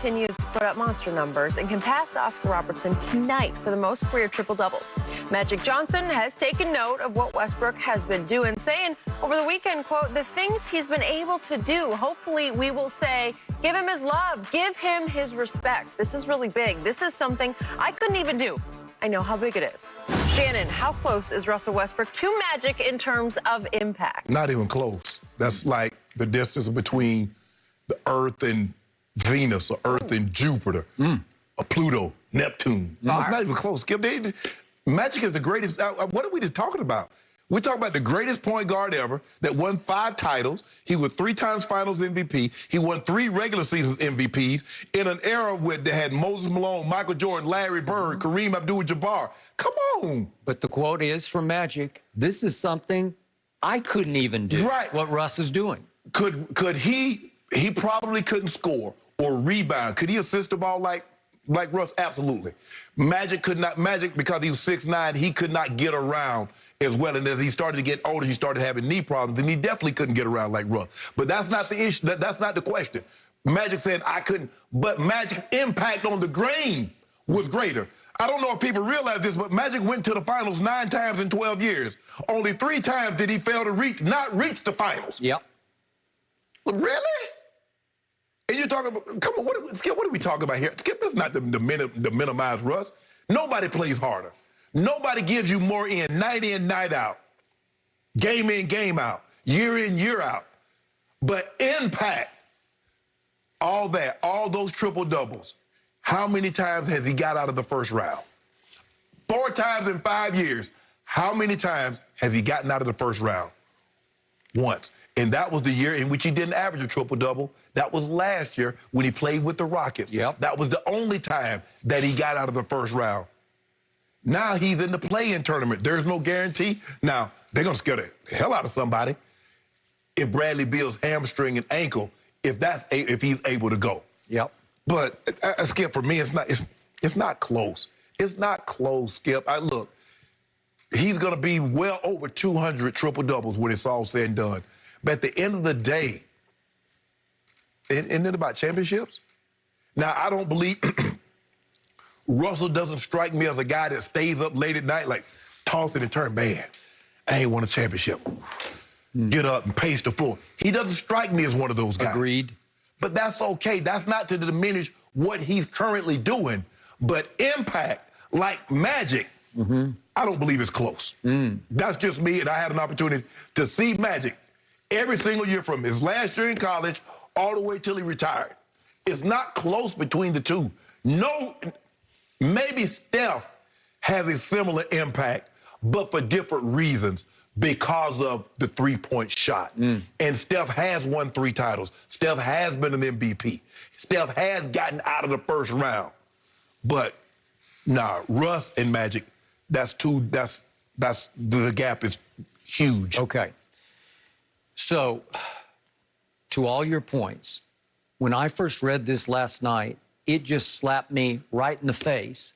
continues to put up monster numbers and can pass Oscar Robertson tonight for the most career triple-doubles. Magic Johnson has taken note of what Westbrook has been doing, saying over the weekend, quote, the things he's been able to do. Hopefully we will say, give him his love, give him his respect. This is really big. This is something I couldn't even do. I know how big it is. Shannon, how close is Russell Westbrook to Magic in terms of impact? Not even close. That's like the distance between the Earth and Venus, or Earth and Jupiter, or Pluto, Neptune. It's not even close. Skip, Magic is the greatest. What are we talking about? We're talking about the greatest point guard ever that won 5 titles. He was 3 times Finals MVP. He won 3 regular seasons MVPs in an era where they had Moses Malone, Michael Jordan, Larry Bird, Kareem Abdul-Jabbar. Come on. But the quote is from Magic, this is something I couldn't even do, what Russ is doing. Could he probably couldn't score or rebound. Could he assist the ball like Russ? Absolutely. Magic could not. Magic, because he was 6'9", he could not get around as well. And as he started to get older, he started having knee problems, and he definitely couldn't get around like Russ. But that's not the issue. That's not the question. Magic said, I couldn't. But Magic's impact on the game was greater. I don't know if people realize this, but Magic went to the finals 9 times in 12 years. Only 3 times did he fail to not reach the finals. Yep. Really? And you're talking about, come on, Skip, what are we talking about here? Skip, this is not to minimize Russ. Nobody plays harder. Nobody gives you more in, night out. Game in, game out. Year in, year out. But impact, all that, all those triple-doubles, how many times has he got out of the first round? 4 times in 5 years. How many times has he gotten out of the first round? Once. And that was the year in which he didn't average a triple-double. That was last year when he played with the Rockets. Yep. That was the only time that he got out of the first round. Now he's in the play-in tournament. There's no guarantee. Now, they're going to scare the hell out of somebody if Bradley Beal's hamstring and ankle, if he's able to go. Yep. But, Skip, for me, it's not close. It's not close, Skip. Look, he's going to be well over 200 triple-doubles when it's all said and done. But at the end of the day, isn't it about championships? Now, I don't believe Russell doesn't strike me as a guy that stays up late at night, like tossing and turn, man, I ain't won a championship. Get up and pace the floor. He doesn't strike me as one of those guys. Agreed. But that's okay. That's not to diminish what he's currently doing. But impact, like Magic, I don't believe it's close. That's just me, and I had an opportunity to see Magic every single year from his last year in college all the way till he retired. It's not close between the two. No, maybe Steph has a similar impact, but for different reasons because of the three-point shot. And Steph has won 3 titles. Steph has been an MVP. Steph has gotten out of the first round. But, nah, Russ and Magic, the gap is huge. Okay. So, to all your points, when I first read this last night, it just slapped me right in the face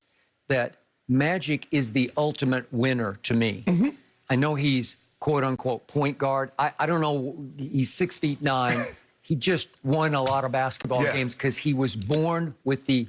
that Magic is the ultimate winner to me. I know he's quote-unquote point guard. I don't know, he's 6'9". He just won a lot of basketball games because he was born with the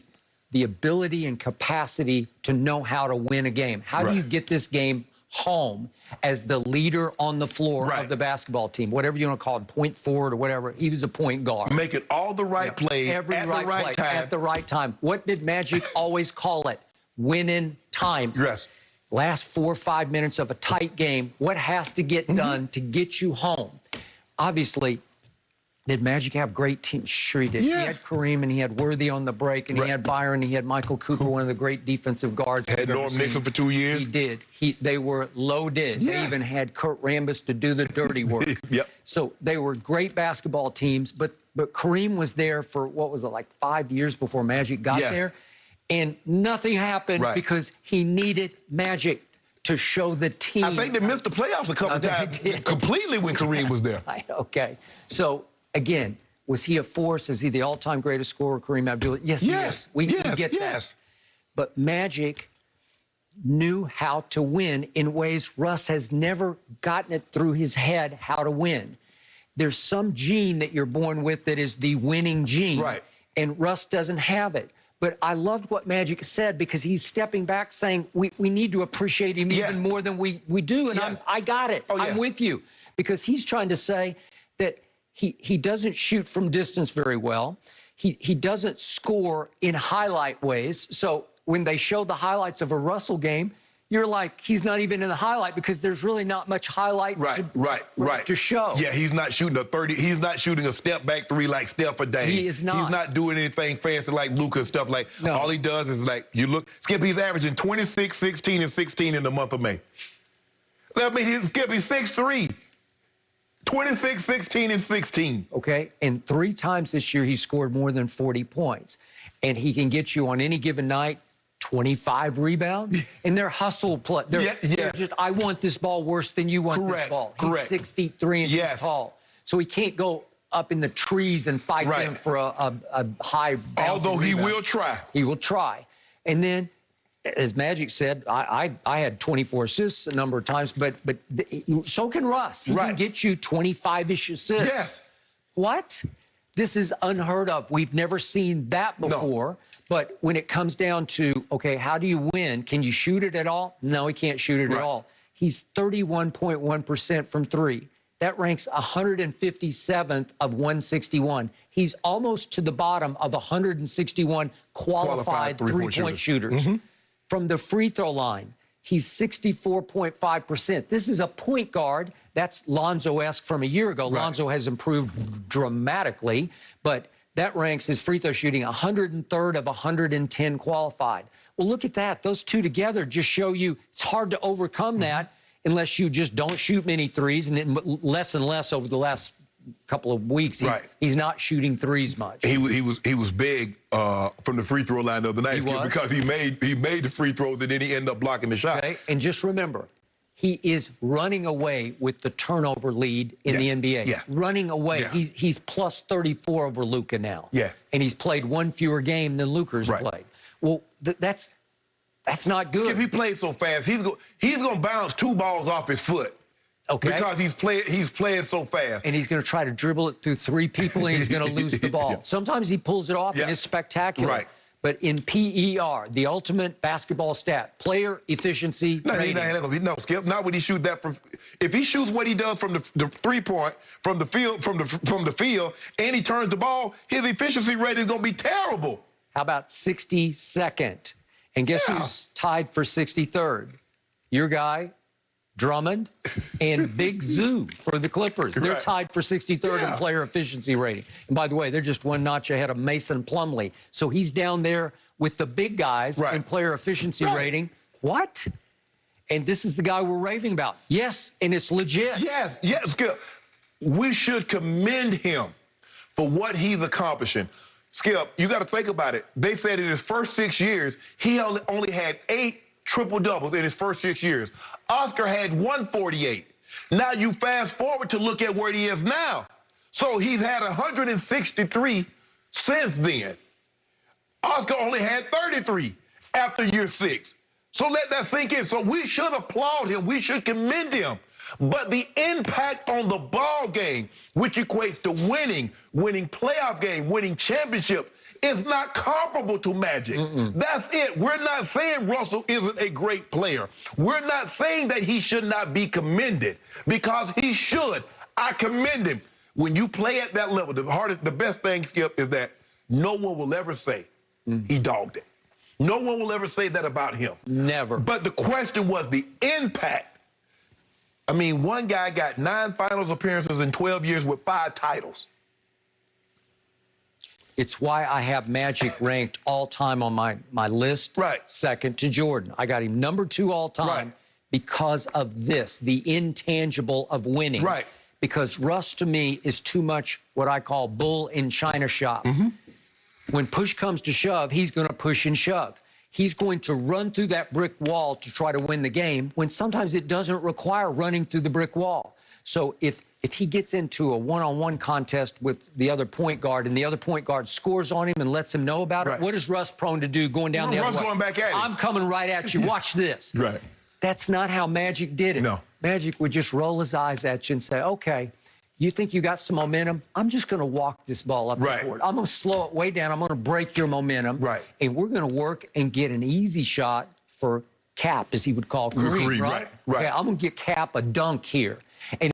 ability and capacity to know how to win a game. How do you get this game home as the leader on the floor of the basketball team? Whatever you want to call it, point forward or whatever. He was a point guard. Making all the right plays Every at right the right play, time. At the right time. What did Magic always call it? Winning time. Yes. Last 4 or 5 minutes of a tight game, what has to get done to get you home? Obviously, did Magic have great teams? Sure he did. He had Kareem, and he had Worthy on the break, and he had Byron, and he had Michael Cooper, one of the great defensive guards. Had Norm Nixon for 2 years. He did. They were loaded. They even had Kurt Rambis to do the dirty work. So they were great basketball teams, but Kareem was there for, what was it, like 5 years before Magic got there? And nothing happened because he needed Magic to show the team. I think they missed the playoffs a couple times completely when Kareem was there. Okay. So, again, was he a force? Is he the all-time greatest scorer, Kareem Abdul? Yes, he is. We get that. But Magic knew how to win in ways Russ has never gotten it through his head how to win. There's some gene that you're born with that is the winning gene. and Russ doesn't have it. But I loved what Magic said, because he's stepping back saying we need to appreciate him even more than we do. And I got it. I'm with you. Because he's trying to say that he doesn't shoot from distance very well. He doesn't score in highlight ways. So when they show the highlights of a Russell game, you're like, he's not even in the highlight, because there's really not much highlight to show. Yeah, he's not shooting a 30. He's not shooting a step back three like Steph or Dame. He is not. He's not doing anything fancy like Luka and stuff like. No. All he does is like, you look, Skip, he's averaging 26, 16, and 16 in the month of May. I mean, Skip, he's 6'3". 26, 16, and 16. Okay, and 3 times this year he scored more than 40 points. And he can get you on any given night 25 rebounds. And they're hustle play. They're just, I want this ball worse than you want this ball. He's 6 feet 3 inches tall. So he can't go up in the trees and fight them for a high bounce. Although he will try. He will try. And then, as Magic said, I had 24 assists a number of times, but so can Russ. He can get you 25-ish assists. Yes. What? This is unheard of. We've never seen that before. No. But when it comes down to, okay, how do you win? Can you shoot it at all? No, he can't shoot it at all. He's 31.1% from 3. That ranks 157th of 161. He's almost to the bottom of 161 qualified three-point shooters. From the free throw line, he's 64.5%. This is a point guard. That's Lonzo-esque from a year ago. Lonzo has improved dramatically, but that ranks his free throw shooting 103rd of 110 qualified. Well, look at that. Those two together just show you it's hard to overcome that unless you just don't shoot many threes, and then less and less over the last couple of weeks. He's not shooting threes much. He was big from the free throw line the other night because he made the free throws and then he ended up blocking the shot. Okay, and just remember, he is running away with the turnover lead in the NBA. Running away. He's plus 34 over Luka now. And he's played 1 fewer game than Luka's played. Well, that's not good. Skip, he played so fast. He's going to bounce 2 balls off his foot. Okay. Because he's playing so fast. And he's going to try to dribble it through 3 people, and he's going to lose the ball. Sometimes he pulls it off, and it's spectacular. But in PER, the ultimate basketball stat, player efficiency rating. No, Skip, not when he shoots that from. If he shoots what he does from the 3-point, from the field, and he turns the ball, his efficiency rating is going to be terrible. How about 62nd? And guess who's tied for 63rd? Your guy, Drummond, and Big Zoo for the Clippers. They're tied for 63rd in player efficiency rating. And by the way, they're just 1 notch ahead of Mason Plumlee. So he's down there with the big guys in player efficiency rating. What? And this is the guy we're raving about. Yes, and it's legit. Yes, Skip. We should commend him for what he's accomplishing. Skip, you got to think about it. They said in his first 6 years, he only had 8 triple-doubles in his first 6 years. Oscar had 148. Now you fast forward to look at where he is now. So he's had 163 since then. Oscar only had 33 after year 6. So let that sink in. So we should applaud him. We should commend him. But the impact on the ball game, which equates to winning playoff game, winning championships, is not comparable to Magic. That's it. We're not saying Russell isn't a great player. We're not saying that he should not be commended, because he should. I commend him. When you play at that level, the best thing, Skip, is that no one will ever say he dogged it. No one will ever say that about him. Never. But the question was the impact. I mean, one guy got 9 finals appearances in 12 years with 5 titles. It's why I have Magic ranked all-time on my list, second to Jordan. I got him number 2 all-time because of this, the intangible of winning. Because Russ, to me, is too much what I call bull in China shop. When push comes to shove, he's going to push and shove. He's going to run through that brick wall to try to win the game, when sometimes it doesn't require running through the brick wall. So if he gets into a one-on-one contest with the other point guard, and the other point guard scores on him and lets him know about it, what is Russ prone to do going down the other way? Russ going back at him. I'm coming right at you. Watch this. That's not how Magic did it. No. Magic would just roll his eyes at you and say, okay, you think you got some momentum? I'm just going to walk this ball up Right. the court. I'm going to slow it way down. I'm going to break your momentum. Right. And we're going to work and get an easy shot for Cap, as he would call Kareem, Kareem, right? right. Okay, I'm going to get Cap a dunk here. And